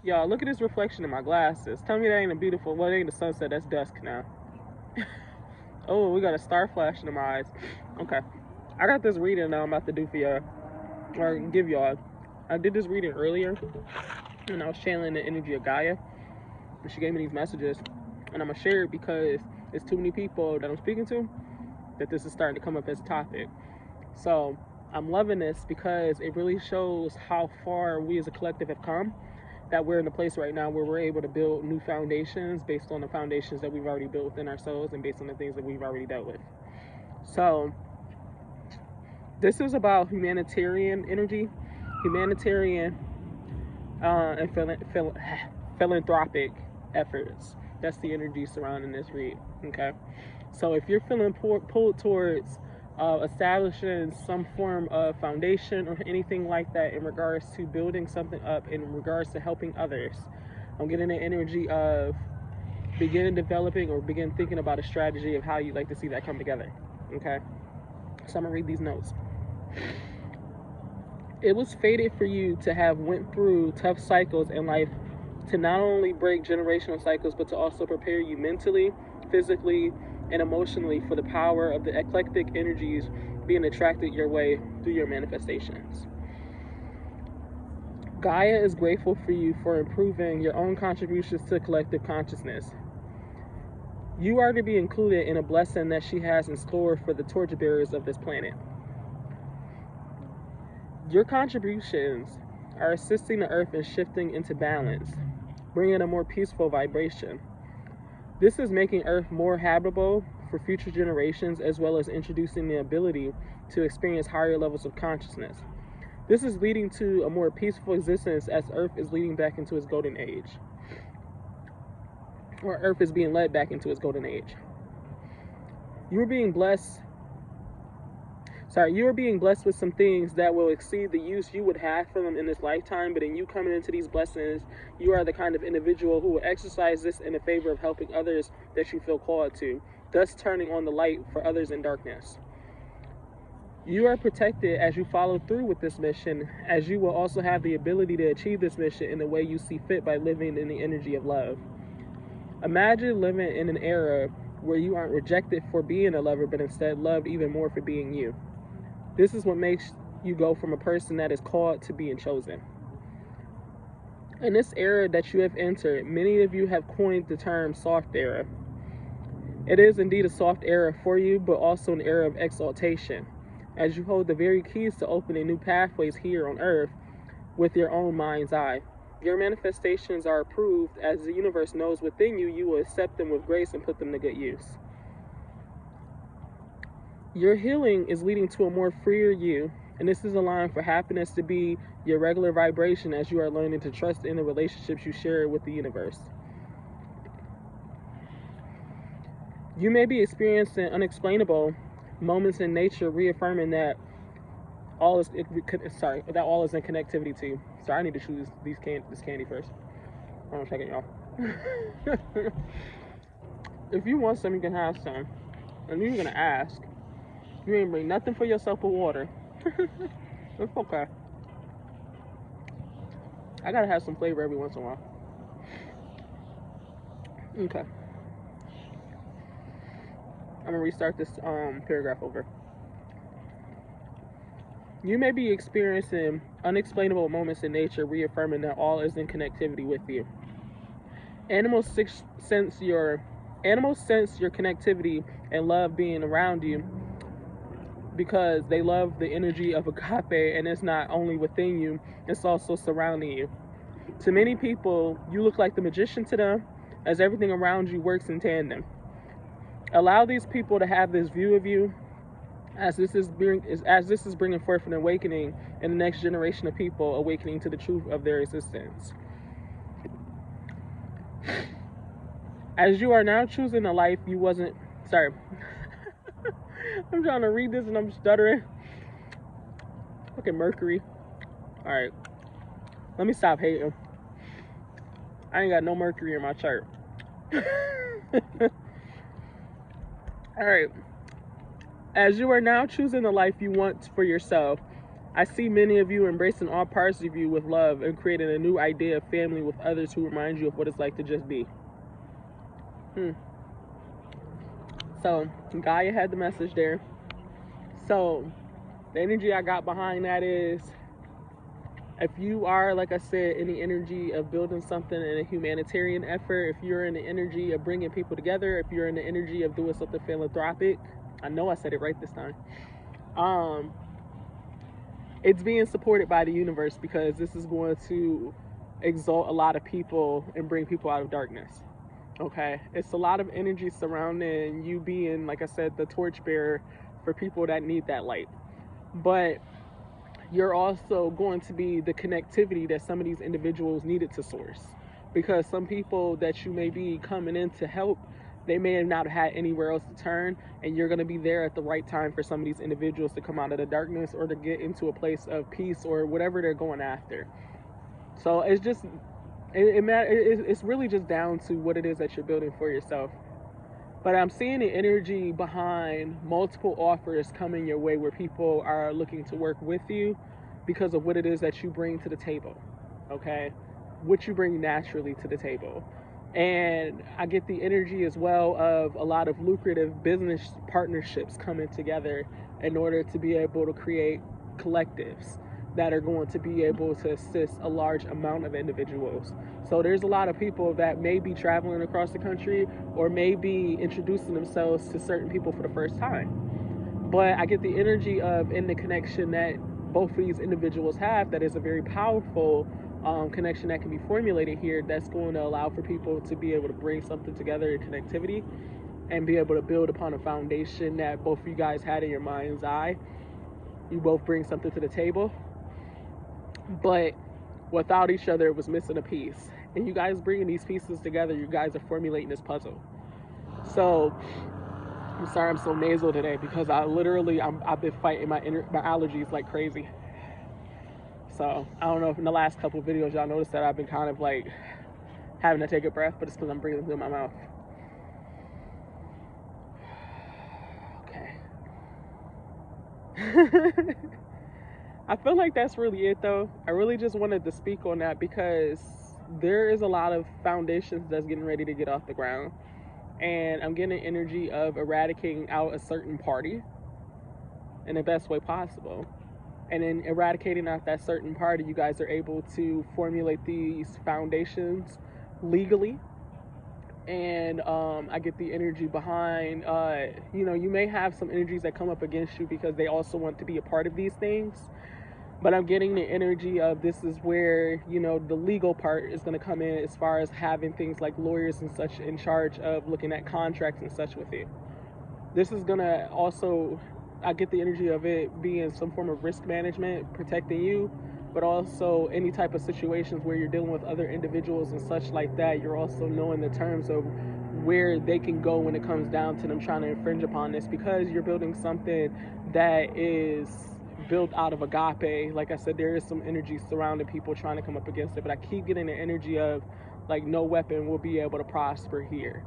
Y'all, look at this reflection in my glasses. Tell me that ain't a beautiful, well, it ain't the sunset, that's dusk now. Oh, we got a star flashing in my eyes. Okay. I got this reading now I'm about to do for y'all, or give y'all. I did this reading earlier, and I was channeling the energy of Gaia, and she gave me these messages, and I'm going to share it because it's too many people that I'm speaking to that this is starting to come up as a topic. So I'm loving this because it really shows how far we as a collective have come, that we're in a place right now where we're able to build new foundations based on the foundations that we've already built within ourselves and based on the things that we've already dealt with. So this is about humanitarian energy, humanitarian and philanthropic efforts. That's the energy surrounding this read, okay? So if you're feeling pulled towards establishing some form of foundation or anything like that in regards to building something up, in regards to helping others, I'm getting the energy of begin developing or begin thinking about a strategy of how you'd like to see that come together, okay? So I'm gonna read these notes. It was fated for you to have went through tough cycles in life to not only break generational cycles, but to also prepare you mentally, physically, and emotionally for the power of the eclectic energies being attracted your way through your manifestations. Gaia is grateful for you for improving your own contributions to collective consciousness. You are to be included in a blessing that she has in store for the torchbearers of this planet. Your contributions are assisting the earth in shifting into balance, bringing a more peaceful vibration. This is making Earth more habitable for future generations, as well as introducing the ability to experience higher levels of consciousness. This is leading to a more peaceful existence as Earth is leading back into its golden age. Or Earth is being led back into its golden age. You are being blessed with some things that will exceed the use you would have for them in this lifetime, but in you coming into these blessings, you are the kind of individual who will exercise this in the favor of helping others that you feel called to, thus turning on the light for others in darkness. You are protected as you follow through with this mission, as you will also have the ability to achieve this mission in the way you see fit by living in the energy of love. Imagine living in an era where you aren't rejected for being a lover, but instead loved even more for being you. This is what makes you go from a person that is called to being chosen. In this era that you have entered, many of you have coined the term soft era. It is indeed a soft era for you, but also an era of exaltation, as you hold the very keys to opening new pathways here on Earth with your own mind's eye. Your manifestations are approved, as the universe knows within you, you will accept them with grace and put them to good use. Your healing is leading to a more freer you, and this is allowing for happiness to be your regular vibration as you are learning to trust in the relationships you share with the universe. You may be experiencing unexplainable moments in nature, reaffirming that all is in connectivity to you. Sorry, I need to choose this candy first. I'm checking y'all. If you want some, you can have some. And you're gonna ask. You ain't bring nothing for yourself but water. It's okay. I gotta have some flavor every once in a while. Okay. I'm gonna restart this paragraph over. You may be experiencing unexplainable moments in nature, reaffirming that all is in connectivity with you. Animals sense your connectivity and love being around you, because they love the energy of agape, and it's not only within you, it's also surrounding you. To many people, you look like the magician to them, as everything around you works in tandem. Allow these people to have this view of you, as this is bringing forth an awakening in the next generation of people, awakening to the truth of their existence. As you are now choosing a life you wasn't... Sorry. I'm trying to read this and I'm stuttering. Fucking Mercury. Alright. Let me stop hating. I ain't got no Mercury in my chart. Alright. As you are now choosing the life you want for yourself, I see many of you embracing all parts of you with love and creating a new idea of family with others who remind you of what it's like to just be. So Gaia had the message there. So the energy I got behind that is, if you are, like I said, in the energy of building something in a humanitarian effort, if you're in the energy of bringing people together, if you're in the energy of doing something philanthropic, I know I said it right this time, it's being supported by the universe, because this is going to exalt a lot of people and bring people out of darkness. Okay, it's a lot of energy surrounding you being, like I said, the torchbearer for people that need that light. But you're also going to be the connectivity that some of these individuals needed to source, because some people that you may be coming in to help, they may have not had anywhere else to turn, and you're going to be there at the right time for some of these individuals to come out of the darkness or to get into a place of peace or whatever they're going after. So it's just, it's really just down to what it is that you're building for yourself. But I'm seeing the energy behind multiple offers coming your way where people are looking to work with you because of what it is that you bring to the table, okay? What you bring naturally to the table. And I get the energy as well of a lot of lucrative business partnerships coming together in order to be able to create collectives that are going to be able to assist a large amount of individuals. So there's a lot of people that may be traveling across the country or may be introducing themselves to certain people for the first time. But I get the energy of, in the connection that both of these individuals have, that is a very powerful connection that can be formulated here, that's going to allow for people to be able to bring something together in connectivity and be able to build upon a foundation that both of you guys had in your mind's eye. You both bring something to the table, but without each other, it was missing a piece. And you guys bringing these pieces together, you guys are formulating this puzzle. So I'm sorry I'm so nasal today, because I've been fighting my allergies like crazy. So I don't know if in the last couple of videos y'all noticed that I've been kind of like having to take a breath, but it's because I'm breathing through my mouth. Okay. I feel like that's really it though. I really just wanted to speak on that because there is a lot of foundations that's getting ready to get off the ground. And I'm getting an energy of eradicating out a certain party in the best way possible. And in eradicating out that certain party, you guys are able to formulate these foundations legally. And I get the energy behind, you may have some energies that come up against you because they also want to be a part of these things. But I'm getting the energy of, this is where, the legal part is going to come in, as far as having things like lawyers and such in charge of looking at contracts and such with you. This is going to also, I get the energy of it being some form of risk management, protecting you, but also any type of situations where you're dealing with other individuals and such like that. You're also knowing the terms of where they can go when it comes down to them trying to infringe upon this, because you're building something that is built out of agape. Like I said, there is some energy surrounding people trying to come up against it, but I keep getting the energy of, like, no weapon will be able to prosper here,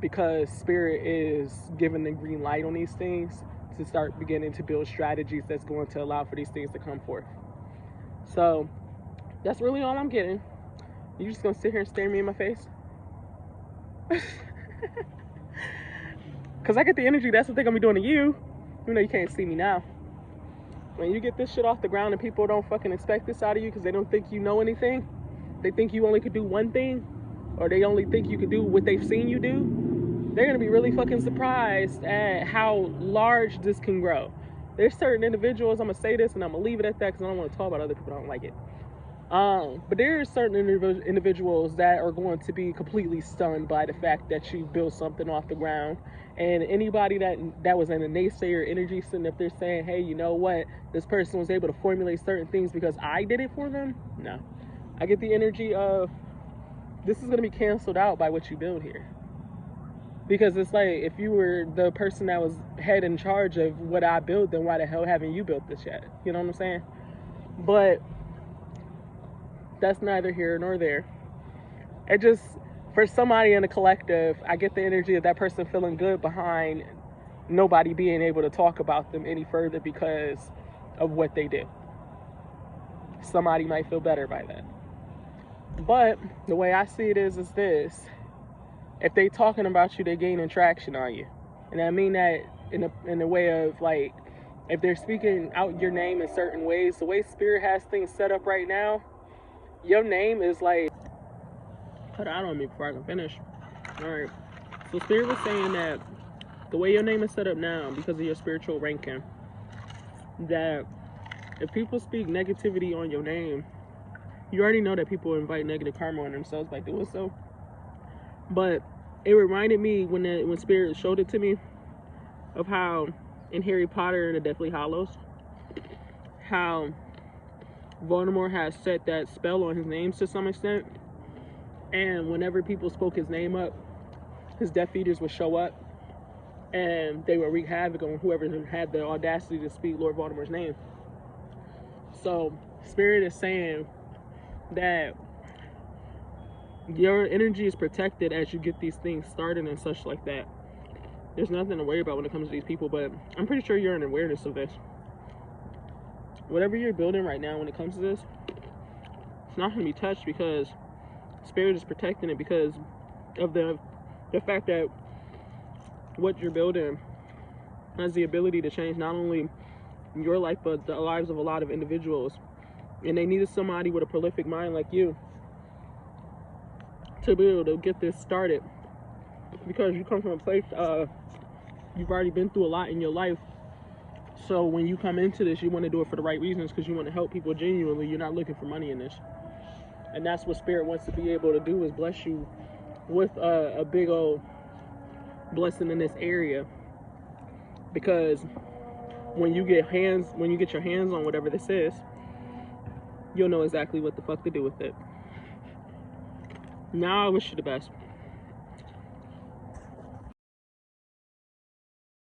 because spirit is giving the green light on these things to start beginning to build strategies that's going to allow for these things to come forth. So that's really all I'm getting. You just gonna sit here and stare me in my face? Because I get the energy that's what they're gonna be doing to you, even though you can't see me now. When you get this shit off the ground and people don't fucking expect this out of you because they don't think you know anything, they think you only could do one thing, or they only think you could do what they've seen you do, they're gonna be really fucking surprised at how large this can grow. There's certain individuals, I'm gonna say this and I'm gonna leave it at that because I don't want to talk about other people that don't like it. But there are certain individuals that are going to be completely stunned by the fact that you built something off the ground. And anybody that was in a naysayer energy sitting up there saying, hey, you know what, this person was able to formulate certain things because I did it for them, no. I get the energy of, this is going to be canceled out by what you build here. Because it's like, if you were the person that was head in charge of what I built, then why the hell haven't you built this yet? You know what I'm saying? But that's neither here nor there. It just, for somebody in a collective, I get the energy of that person feeling good behind nobody being able to talk about them any further, because of what they do. Somebody might feel better by that. But the way I see it is this. If they talking about you, they gaining traction on you. And I mean that in a way of like, if they're speaking out your name in certain ways, the way Spirit has things set up right now, your name is like, put out on me before I can finish. All right. So Spirit was saying that the way your name is set up now, because of your spiritual ranking, that if people speak negativity on your name, you already know that people invite negative karma on themselves by doing so. But it reminded me when Spirit showed it to me of how in Harry Potter and the Deathly Hallows, how Voldemort has set that spell on his name to some extent, and whenever people spoke his name up, his Death Eaters would show up and they would wreak havoc on whoever had the audacity to speak Lord Voldemort's name. So Spirit is saying that your energy is protected as you get these things started and such like that. There's nothing to worry about when it comes to these people, but I'm pretty sure you're in awareness of this. Whatever you're building right now when it comes to this, it's not going to be touched because Spirit is protecting it because of the fact that what you're building has the ability to change not only your life, but the lives of a lot of individuals. And they needed somebody with a prolific mind like you to be able to get this started, because you come from a place you've already been through a lot in your life. So when you come into this, you want to do it for the right reasons, because you want to help people genuinely. You're not looking for money in this. And that's what Spirit wants to be able to do, is bless you with a big old blessing in this area. Because when you get your hands on whatever this is, you'll know exactly what the fuck to do with it. Now I wish you the best.